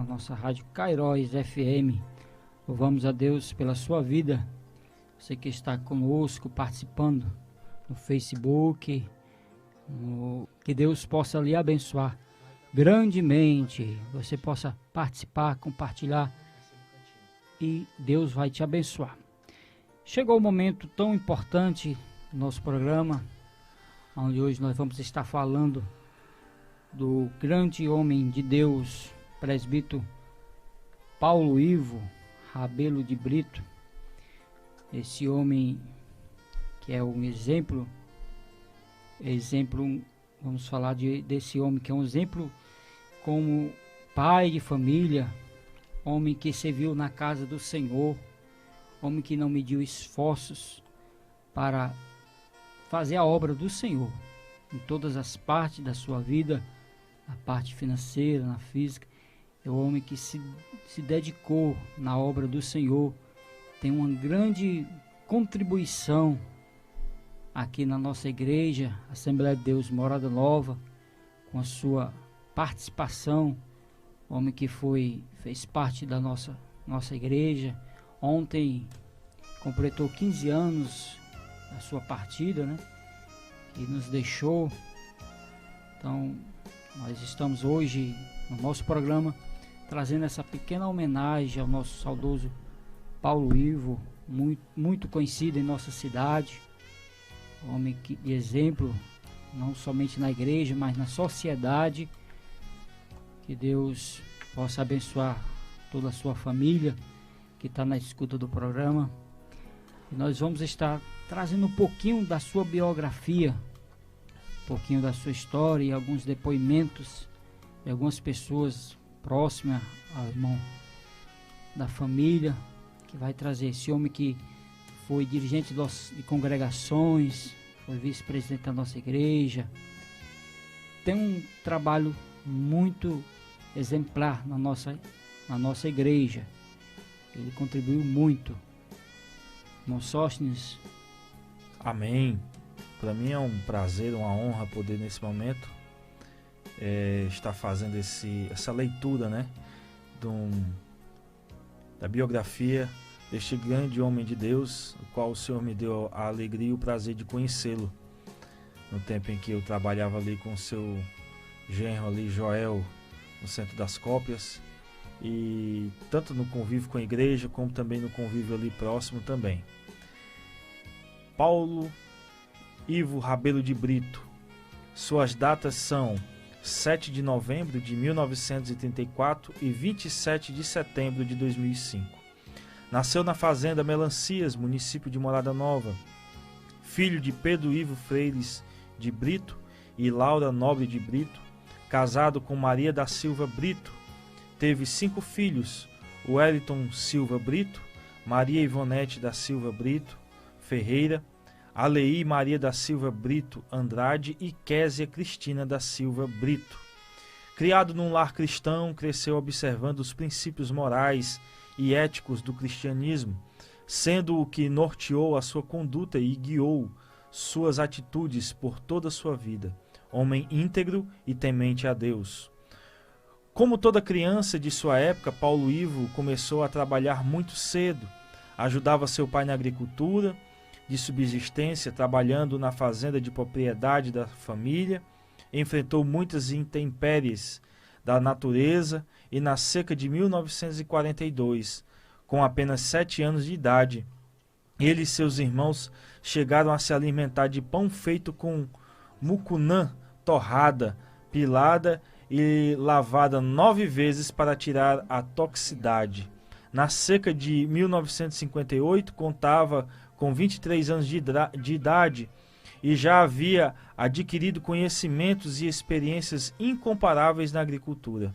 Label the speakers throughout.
Speaker 1: na nossa rádio Kairos FM. Louvamos a Deus pela sua vida. Você que está conosco, participando no Facebook, que Deus possa lhe abençoar grandemente. Você possa participar, compartilhar e Deus vai te abençoar. Chegou o momento tão importante do nosso programa, onde hoje nós vamos estar falando do grande homem de Deus, presbítero Paulo Ivo Rabelo de Brito. Esse homem que é um exemplo, vamos falar desse homem que é um exemplo como pai de família, homem que serviu na casa do Senhor, homem que não mediu esforços para fazer a obra do Senhor em todas as partes da sua vida, na parte financeira, na física. É o homem que se dedicou na obra do Senhor, tem uma grande contribuição aqui na nossa igreja, Assembleia de Deus Morada Nova, com a sua participação, homem que fez parte da nossa igreja. Ontem completou 15 anos da sua partida, né? Que nos deixou. Então, nós estamos hoje no nosso programa trazendo essa pequena homenagem ao nosso saudoso Paulo Ivo, muito conhecido em nossa cidade, homem de exemplo, não somente na igreja, mas na sociedade. Que Deus possa abençoar toda a sua família que está na escuta do programa. E nós vamos estar trazendo um pouquinho da sua biografia, um pouquinho da sua história e alguns depoimentos de algumas pessoas próximas ao irmão da família, que vai trazer esse homem que foi dirigente de congregações, foi vice-presidente da nossa igreja, tem um trabalho muito exemplar na nossa igreja. Ele contribuiu muito. Irmão Sóstenes.
Speaker 2: Amém. Para mim é um prazer, uma honra poder nesse momento estar fazendo essa leitura, né, da biografia deste grande homem de Deus, o qual o Senhor me deu a alegria e o prazer de conhecê-lo no tempo em que eu trabalhava ali com o seu genro ali, Joel, no Centro das Cópias, e tanto no convívio com a igreja como também no convívio ali próximo também. Paulo Ivo Rabelo de Brito. Suas datas são 7 de novembro de 1934 e 27 de setembro de 2005. Nasceu na fazenda Melancias, município de Morada Nova. Filho de Pedro Ivo Freires de Brito e Laura Nobre de Brito. Casado com Maria da Silva Brito. Teve 5 filhos: Wellington Silva Brito, Maria Ivonete da Silva Brito Ferreira, Aleí Maria da Silva Brito Andrade e Késia Cristina da Silva Brito. Criado num lar cristão, cresceu observando os princípios morais e éticos do cristianismo, sendo o que norteou a sua conduta e guiou suas atitudes por toda a sua vida. Homem íntegro e temente a Deus. Como toda criança de sua época, Paulo Ivo começou a trabalhar muito cedo. Ajudava seu pai na agricultura de subsistência, trabalhando na fazenda de propriedade da família. Enfrentou muitas intempéries da natureza e na seca de 1942, com apenas 7 anos de idade, ele e seus irmãos chegaram a se alimentar de pão feito com mucunã torrada, pilada e lavada 9 vezes para tirar a toxicidade. Na seca de 1958, contava com 23 anos de idade e já havia adquirido conhecimentos e experiências incomparáveis na agricultura.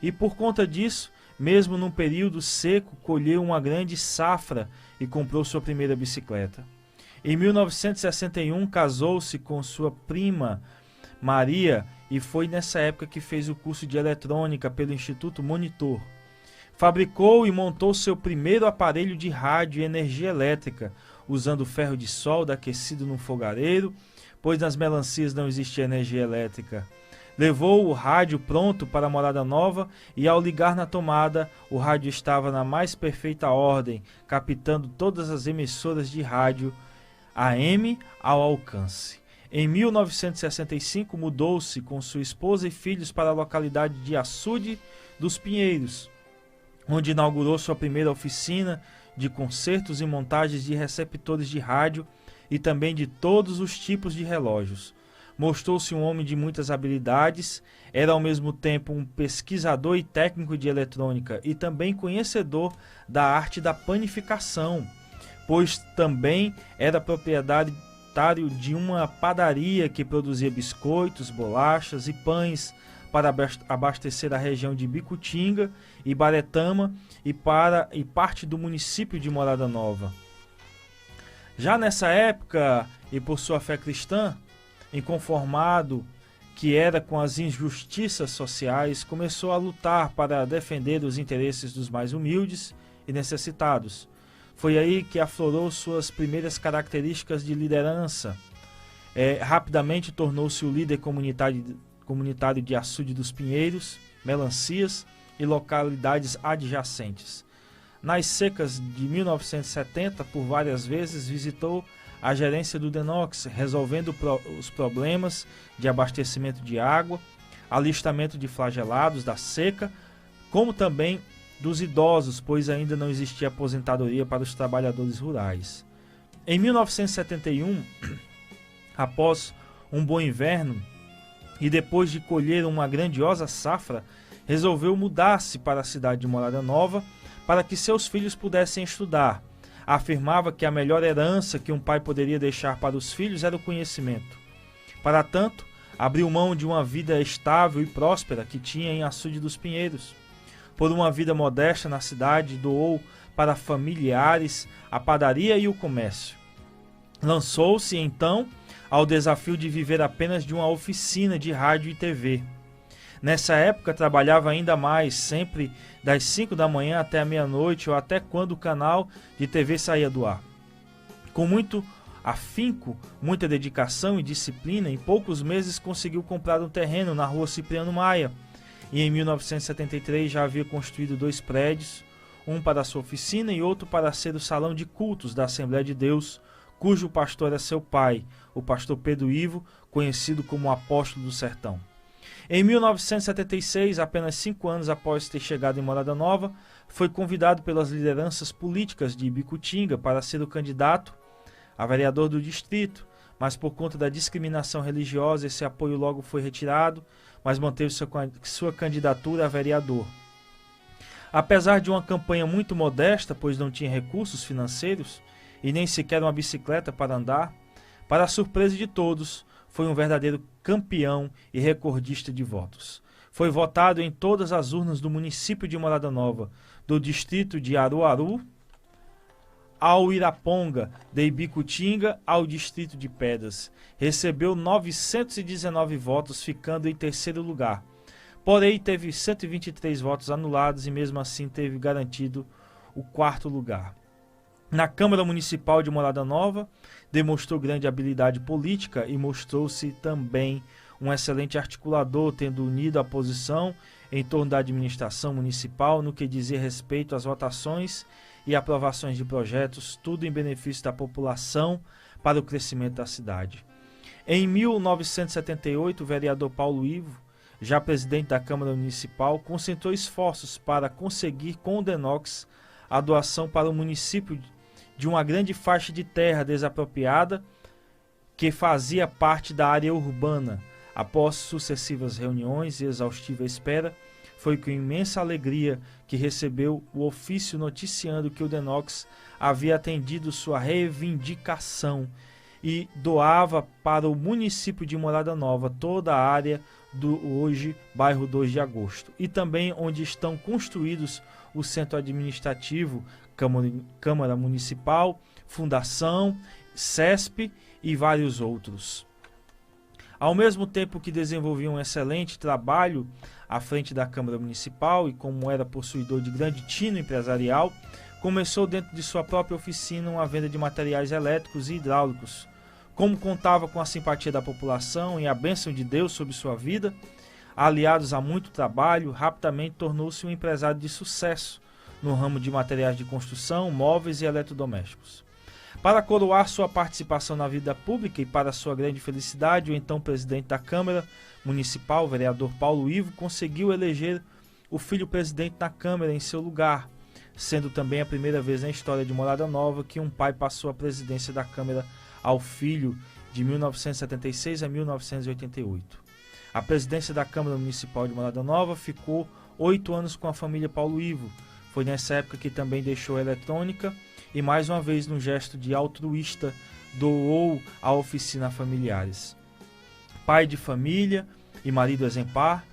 Speaker 2: E por conta disso, mesmo num período seco, colheu uma grande safra e comprou sua primeira bicicleta. Em 1961, casou-se com sua prima Maria e foi nessa época que fez o curso de eletrônica pelo Instituto Monitor. Fabricou e montou seu primeiro aparelho de rádio e energia elétrica, usando ferro de solda aquecido num fogareiro, pois nas Melancias não existia energia elétrica. Levou o rádio pronto para a morada nova e, ao ligar na tomada, o rádio estava na mais perfeita ordem, captando todas as emissoras de rádio AM ao alcance. Em 1965, mudou-se com sua esposa e filhos para a localidade de Açude dos Pinheiros, onde inaugurou sua primeira oficina de consertos e montagens de receptores de rádio e também de todos os tipos de relógios. Mostrou-se um homem de muitas habilidades, era ao mesmo tempo um pesquisador e técnico de eletrônica e também conhecedor da arte da panificação, pois também era proprietário de uma padaria que produzia biscoitos, bolachas e pães para abastecer a região de Bicutinga e Baretama e parte do município de Morada Nova. Já nessa época, e por sua fé cristã, inconformado que era com as injustiças sociais, começou a lutar para defender os interesses dos mais humildes e necessitados. Foi aí que aflorou suas primeiras características de liderança. Rapidamente tornou-se o líder comunitário de Açude dos Pinheiros, Melancias e localidades adjacentes. Nas secas de 1970, por várias vezes visitou a gerência do DENOX, resolvendo os problemas de abastecimento de água, alistamento de flagelados da seca, como também dos idosos, pois ainda não existia aposentadoria para os trabalhadores rurais. Em 1971, após um bom inverno e depois de colher uma grandiosa safra, resolveu mudar-se para a cidade de Morada Nova para que seus filhos pudessem estudar. Afirmava que a melhor herança que um pai poderia deixar para os filhos era o conhecimento. Para tanto, abriu mão de uma vida estável e próspera que tinha em Açude dos Pinheiros. Por uma vida modesta na cidade, doou para familiares a padaria e o comércio. Lançou-se, então, ao desafio de viver apenas de uma oficina de rádio e TV. Nessa época, trabalhava ainda mais, sempre das 5 da manhã até a meia-noite ou até quando o canal de TV saía do ar. Com muito afinco, muita dedicação e disciplina, em poucos meses conseguiu comprar um terreno na rua Cipriano Maia e em 1973 já havia construído 2 prédios, um para sua oficina e outro para ser o salão de cultos da Assembleia de Deus, cujo pastor era seu pai, o pastor Pedro Ivo, conhecido como o Apóstolo do Sertão. Em 1976, apenas 5 anos após ter chegado em Morada Nova, foi convidado pelas lideranças políticas de Bicutinga para ser o candidato a vereador do distrito, mas por conta da discriminação religiosa esse apoio logo foi retirado, mas manteve sua candidatura a vereador. Apesar de uma campanha muito modesta, pois não tinha recursos financeiros e nem sequer uma bicicleta para andar, para a surpresa de todos, foi um verdadeiro campeão e recordista de votos. Foi votado em todas as urnas do município de Morada Nova, do distrito de Aruaru ao Iraponga, de Ibicutinga ao distrito de Pedras. Recebeu 919 votos, ficando em terceiro lugar. Porém, teve 123 votos anulados e mesmo assim teve garantido o 4º lugar. Na Câmara Municipal de Morada Nova, demonstrou grande habilidade política e mostrou-se também um excelente articulador, tendo unido a posição em torno da administração municipal no que dizia respeito às votações e aprovações de projetos, tudo em benefício da população para o crescimento da cidade. Em 1978, o vereador Paulo Ivo, já presidente da Câmara Municipal, concentrou esforços para conseguir com o DENOX a doação para o município de uma grande faixa de terra desapropriada que fazia parte da área urbana. Após sucessivas reuniões e exaustiva espera, foi com imensa alegria que recebeu o ofício noticiando que o DENOX havia atendido sua reivindicação e doava para o município de Morada Nova toda a área do hoje bairro 2 de Agosto e também onde estão construídos o centro administrativo, Câmara Municipal, Fundação, CESP e vários outros. Ao mesmo tempo que desenvolvia um excelente trabalho à frente da Câmara Municipal e como era possuidor de grande tino empresarial, começou dentro de sua própria oficina uma venda de materiais elétricos e hidráulicos. Como contava com a simpatia da população e a bênção de Deus sobre sua vida, aliados a muito trabalho, rapidamente tornou-se um empresário de sucesso no ramo de materiais de construção, móveis e eletrodomésticos. Para coroar sua participação na vida pública e para sua grande felicidade, o então presidente da Câmara Municipal, o vereador Paulo Ivo, conseguiu eleger o filho presidente da Câmara em seu lugar, sendo também a primeira vez na história de Morada Nova que um pai passou a presidência da Câmara ao filho de 1976 a 1988. A presidência da Câmara Municipal de Morada Nova ficou 8 anos com a família Paulo Ivo. Foi nessa época que também deixou a eletrônica e, mais uma vez, num gesto de altruísta, doou a oficina a familiares. Pai de família e marido exemplar,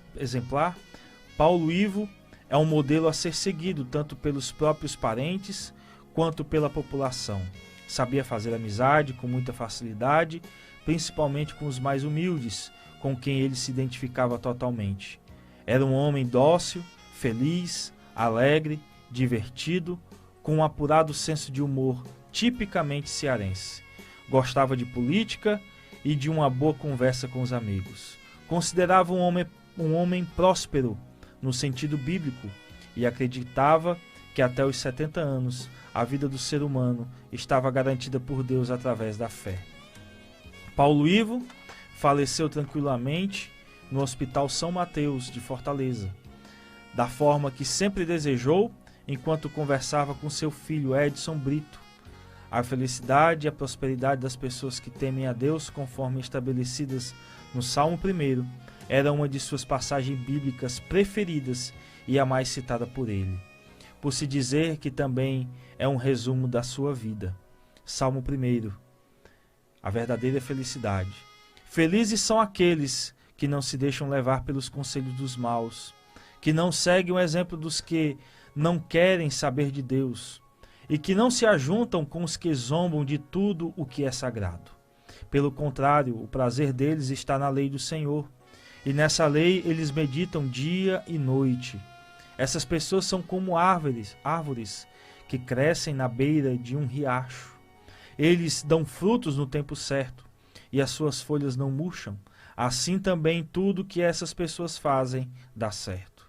Speaker 2: Paulo Ivo é um modelo a ser seguido tanto pelos próprios parentes quanto pela população. Sabia fazer amizade com muita facilidade, principalmente com os mais humildes, com quem ele se identificava totalmente. Era um homem dócil, feliz, alegre, divertido, com um apurado senso de humor tipicamente cearense. Gostava de política e de uma boa conversa com os amigos. Considerava um homem próspero no sentido bíblico e acreditava que até os 70 anos a vida do ser humano estava garantida por Deus através da fé. Paulo Ivo faleceu tranquilamente no Hospital São Mateus de Fortaleza, da forma que sempre desejou enquanto conversava com seu filho Edson Brito. A felicidade e a prosperidade das pessoas que temem a Deus, conforme estabelecidas no Salmo 1, era uma de suas passagens bíblicas preferidas e a mais citada por ele, por se dizer que também é um resumo da sua vida. Salmo 1, a verdadeira felicidade. Felizes são aqueles que não se deixam levar pelos conselhos dos maus, que não seguem o exemplo dos que não querem saber de Deus e que não se ajuntam com os que zombam de tudo o que é sagrado. Pelo contrário, o prazer deles está na lei do Senhor, e nessa lei eles meditam dia e noite. Essas pessoas são como árvores que crescem na beira de um riacho. Eles dão frutos no tempo certo, e as suas folhas não murcham. Assim também tudo que essas pessoas fazem dá certo.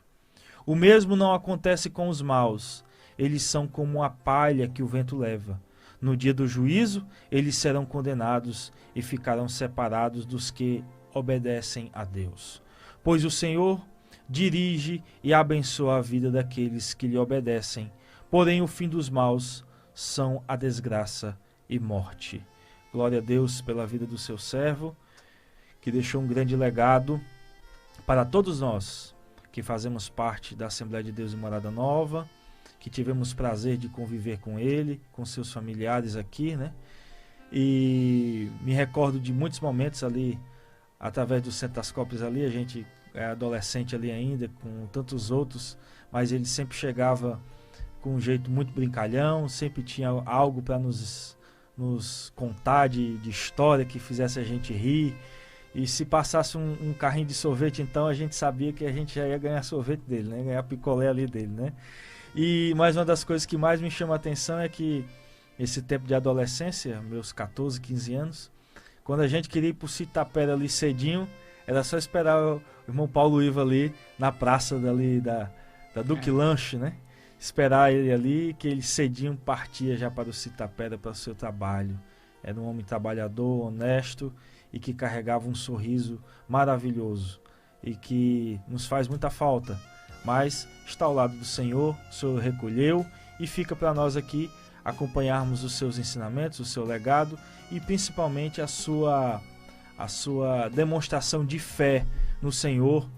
Speaker 2: O mesmo não acontece com os maus. Eles são como a palha que o vento leva. No dia do juízo, eles serão condenados e ficarão separados dos que obedecem a Deus. Pois o Senhor dirige e abençoa a vida daqueles que lhe obedecem. Porém, o fim dos maus são a desgraça e morte. Glória a Deus pela vida do seu servo, que deixou um grande legado para todos nós que fazemos parte da Assembleia de Deus em Morada Nova, que tivemos prazer de conviver com ele, com seus familiares aqui, né? E me recordo de muitos momentos ali, através do Centro das Cópias ali, a gente é adolescente ali ainda, com tantos outros, mas ele sempre chegava com um jeito muito brincalhão, sempre tinha algo para nos contar de história que fizesse a gente rir. E se passasse um carrinho de sorvete, então a gente sabia que a gente já ia ganhar sorvete dele, né? Ganhar picolé ali dele, né? E mais uma das coisas que mais me chama a atenção é que esse tempo de adolescência, meus 14, 15 anos, quando a gente queria ir pro Citapera ali cedinho, era só esperar o irmão Paulo Ivo ali na praça dali da Duque Lanche, né? Esperar ele ali, que ele cedinho partia já para o Citapera, para o seu trabalho. Era um homem trabalhador, honesto e que carregava um sorriso maravilhoso e que nos faz muita falta, mas está ao lado do Senhor. O Senhor recolheu e fica para nós aqui acompanharmos os seus ensinamentos, o seu legado e principalmente a sua demonstração de fé no Senhor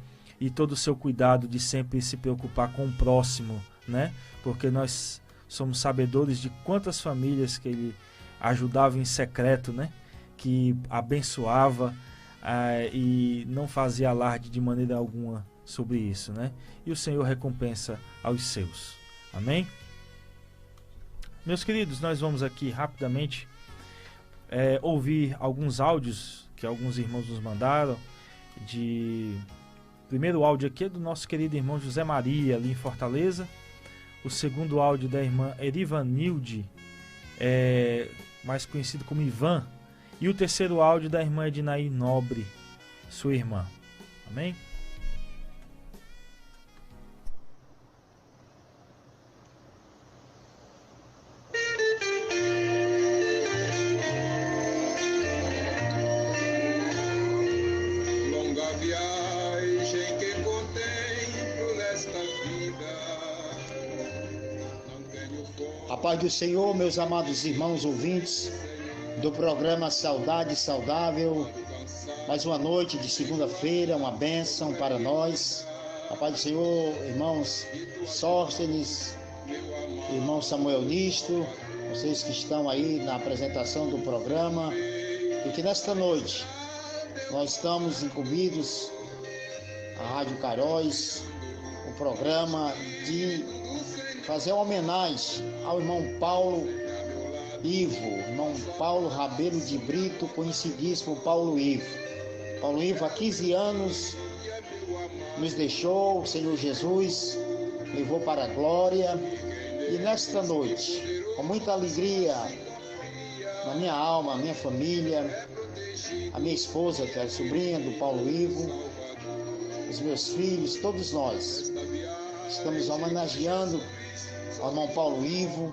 Speaker 2: e todo o seu cuidado de sempre se preocupar com o próximo, né? Porque nós somos sabedores de quantas famílias que ele ajudava em secreto, né? Que abençoava e não fazia alarde de maneira alguma sobre isso, né? E o Senhor recompensa aos seus. Amém? Meus queridos, nós vamos aqui rapidamente ouvir alguns áudios que alguns irmãos nos mandaram. O primeiro áudio aqui é do nosso querido irmão José Maria, ali em Fortaleza. O segundo áudio da irmã Erivanilde, mais conhecido como Ivan. E o terceiro áudio da irmã Ednaí Nobre, sua irmã. Amém?
Speaker 3: A paz do Senhor, meus amados irmãos ouvintes do programa Saudade Saudável. Mais uma noite de segunda-feira, uma bênção para nós. A paz do Senhor, irmãos Sóstenes, irmão Samuel Nisto, vocês que estão aí na apresentação do programa. E que nesta noite nós estamos incumbidos, a Rádio Caróis, o programa de fazer uma homenagem ao irmão Paulo Ivo, irmão Paulo Rabelo de Brito, conhecidíssimo Paulo Ivo. Paulo Ivo, há 15 anos, nos deixou, o Senhor Jesus levou para a glória. E nesta noite, com muita alegria na minha alma, a minha família, a minha esposa, que é sobrinha do Paulo Ivo, os meus filhos, todos nós, estamos homenageando ao irmão Paulo Ivo,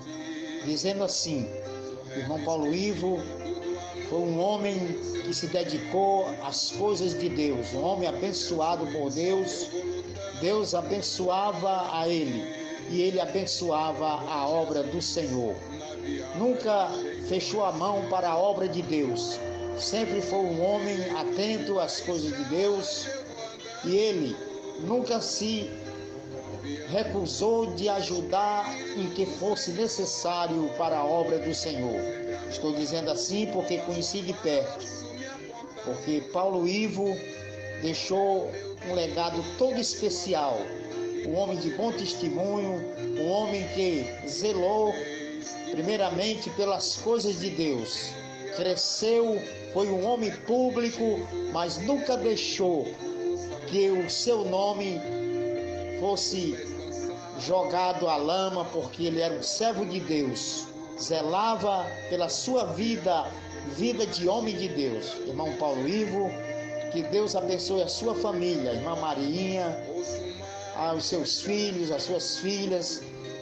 Speaker 3: dizendo assim: o irmão Paulo Ivo foi um homem que se dedicou às coisas de Deus, um homem abençoado por Deus. Deus abençoava a ele e ele abençoava a obra do Senhor. Nunca fechou a mão para a obra de Deus, sempre foi um homem atento às coisas de Deus e ele nunca se recusou de ajudar em que fosse necessário para a obra do Senhor. Estou dizendo assim porque conheci de perto, porque Paulo Ivo deixou um legado todo especial, um homem de bom testemunho, um homem que zelou primeiramente pelas coisas de Deus, cresceu, foi um homem público, mas nunca deixou que o seu nome fosse jogado à lama, porque ele era um servo de Deus, zelava pela sua vida de homem de Deus. Irmão Paulo Ivo, que Deus abençoe a sua família, irmã Marinha, aos seus filhos, às suas filhas,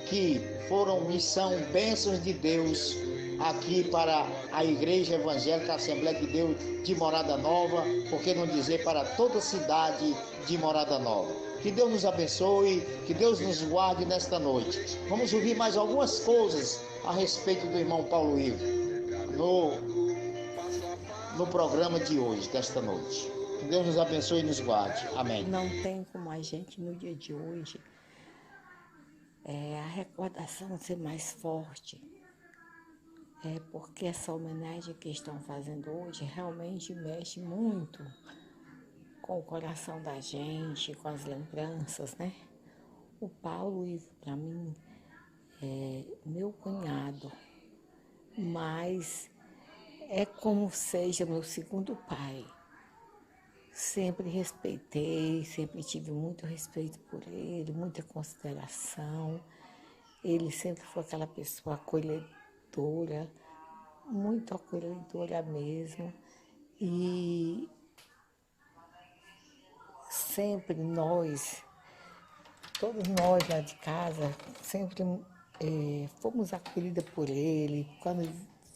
Speaker 3: que foram e são bênçãos de Deus aqui para a Igreja Evangélica Assembleia de Deus de Morada Nova, por que não dizer para toda a cidade de Morada Nova. Que Deus nos abençoe, que Deus nos guarde nesta noite. Vamos ouvir mais algumas coisas a respeito do irmão Paulo Ivo no programa de hoje, desta noite. Que Deus nos abençoe e nos guarde. Amém.
Speaker 4: Não tem como a gente, no dia de hoje, a recordação ser mais forte. Porque essa homenagem que estão fazendo hoje realmente mexe muito com o coração da gente, com as lembranças, né? O Paulo Ivo, para mim, é meu cunhado, mas é como seja meu segundo pai. Sempre respeitei, sempre tive muito respeito por ele, muita consideração. Ele sempre foi aquela pessoa acolhedora, muito acolhedora mesmo. E sempre todos nós lá de casa, sempre fomos acolhidos por ele. Quando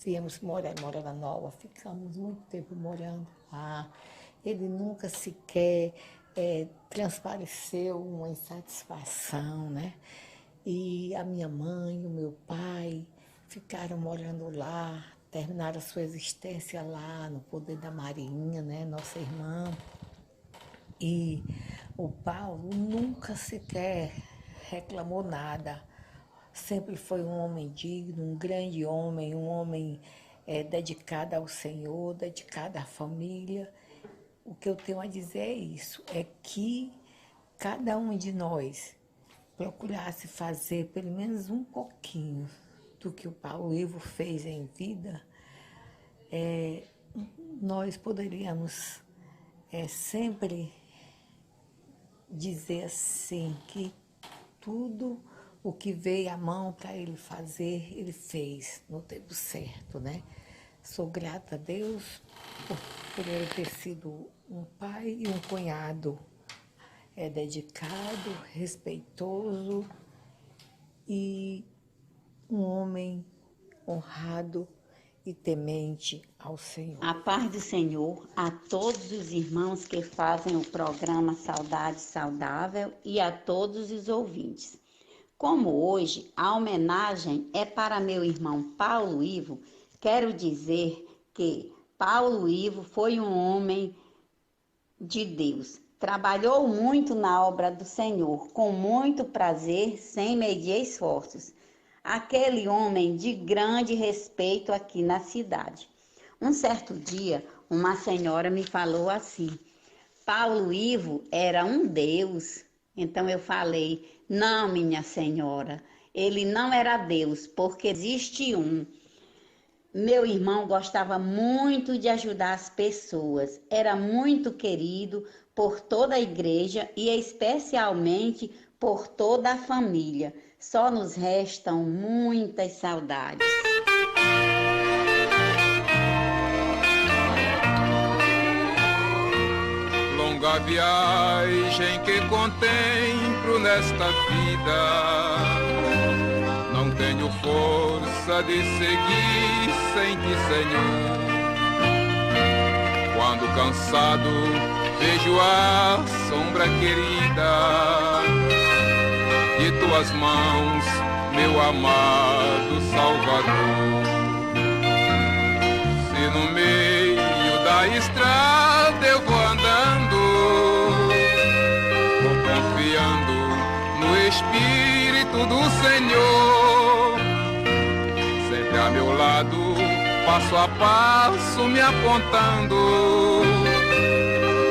Speaker 4: viemos morar em Morada Nova, ficamos muito tempo morando lá. Ele nunca sequer transpareceu uma insatisfação, né? E a minha mãe, o meu pai ficaram morando lá, terminaram a sua existência lá, no poder da Marinha, né? Nossa irmã. E o Paulo nunca sequer reclamou nada. Sempre foi um homem digno, um grande homem, um homem dedicado ao Senhor, dedicado à família. O que eu tenho a dizer é isso, é que cada um de nós procurasse fazer pelo menos um pouquinho do que o Paulo Ivo fez em vida, nós poderíamos sempre dizer assim, que tudo o que veio à mão para ele fazer, ele fez no tempo certo, né? Sou grata a Deus por ele ter sido um pai e um cunhado dedicado, respeitoso e um homem honrado e temente ao Senhor.
Speaker 5: A paz do Senhor a todos os irmãos que fazem o programa Saudade Saudável e a todos os ouvintes. Como hoje a homenagem é para meu irmão Paulo Ivo, quero dizer que Paulo Ivo foi um homem de Deus. Trabalhou muito na obra do Senhor, com muito prazer, sem medir esforços. Aquele homem de grande respeito aqui na cidade. Um certo dia, uma senhora me falou assim: Paulo Ivo era um Deus. Então eu falei: não, minha senhora, ele não era Deus, porque existe um. Meu irmão gostava muito de ajudar as pessoas, era muito querido por toda a igreja e especialmente por toda a família. Só nos restam muitas saudades.
Speaker 6: Longa viagem que contemplo nesta vida, não tenho força de seguir sem ti, Senhor. Quando cansado vejo a sombra querida de tuas mãos, meu amado Salvador. Se no meio da estrada eu vou andando, vou confiando no Espírito do Senhor, sempre a meu lado, passo a passo me apontando.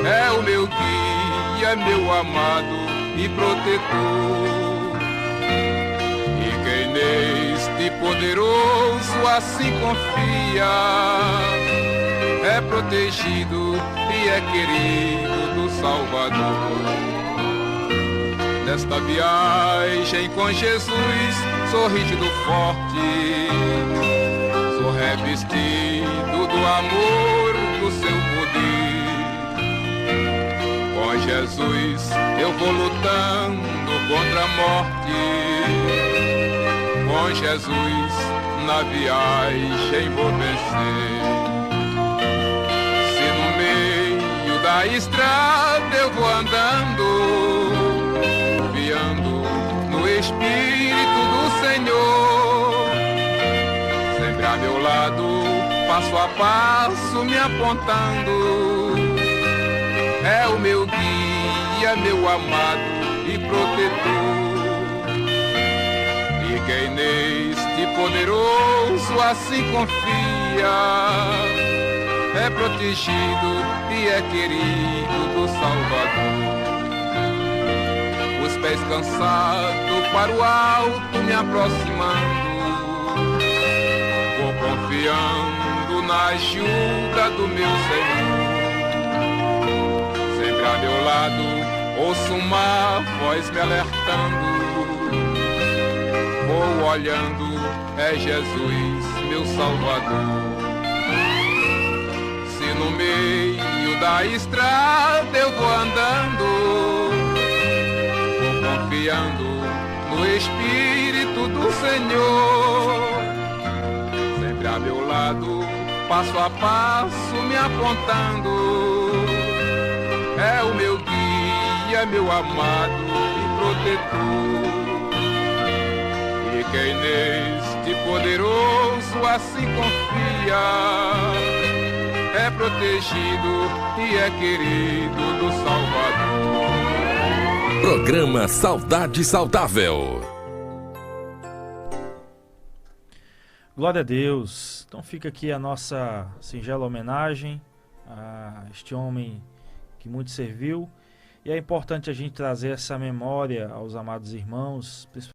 Speaker 6: É o meu guia, meu amado e protetor. E quem neste poderoso assim confia, é protegido e é querido do Salvador. Nesta viagem com Jesus sou rígido forte, sou revestido do amor do seu poder. Com Jesus eu vou lutando contra a morte, com Jesus na viagem vou vencer. Se no meio da estrada eu vou andando, confiando no Espírito do Senhor, sempre a meu lado, passo a passo me apontando. É o meu guia, meu amado e protetor. E quem neste poderoso assim confia, é protegido e é querido do Salvador. Os pés cansados para o alto me aproximando, vou confiando na ajuda do meu Senhor. Sempre a meu lado ouço uma voz me alertando, vou olhando, é Jesus meu Salvador. Se no meio da estrada eu vou andando, vou confiando no Espírito do Senhor, sempre a meu lado, passo a passo me apontando. É o meu guia, meu amado e protetor. E quem neste poderoso assim confia, é protegido e é querido do Salvador.
Speaker 7: Programa Saudade Saudável.
Speaker 2: Glória a Deus. Então fica aqui a nossa singela homenagem a este homem que muito serviu. E é importante a gente trazer essa memória aos amados irmãos,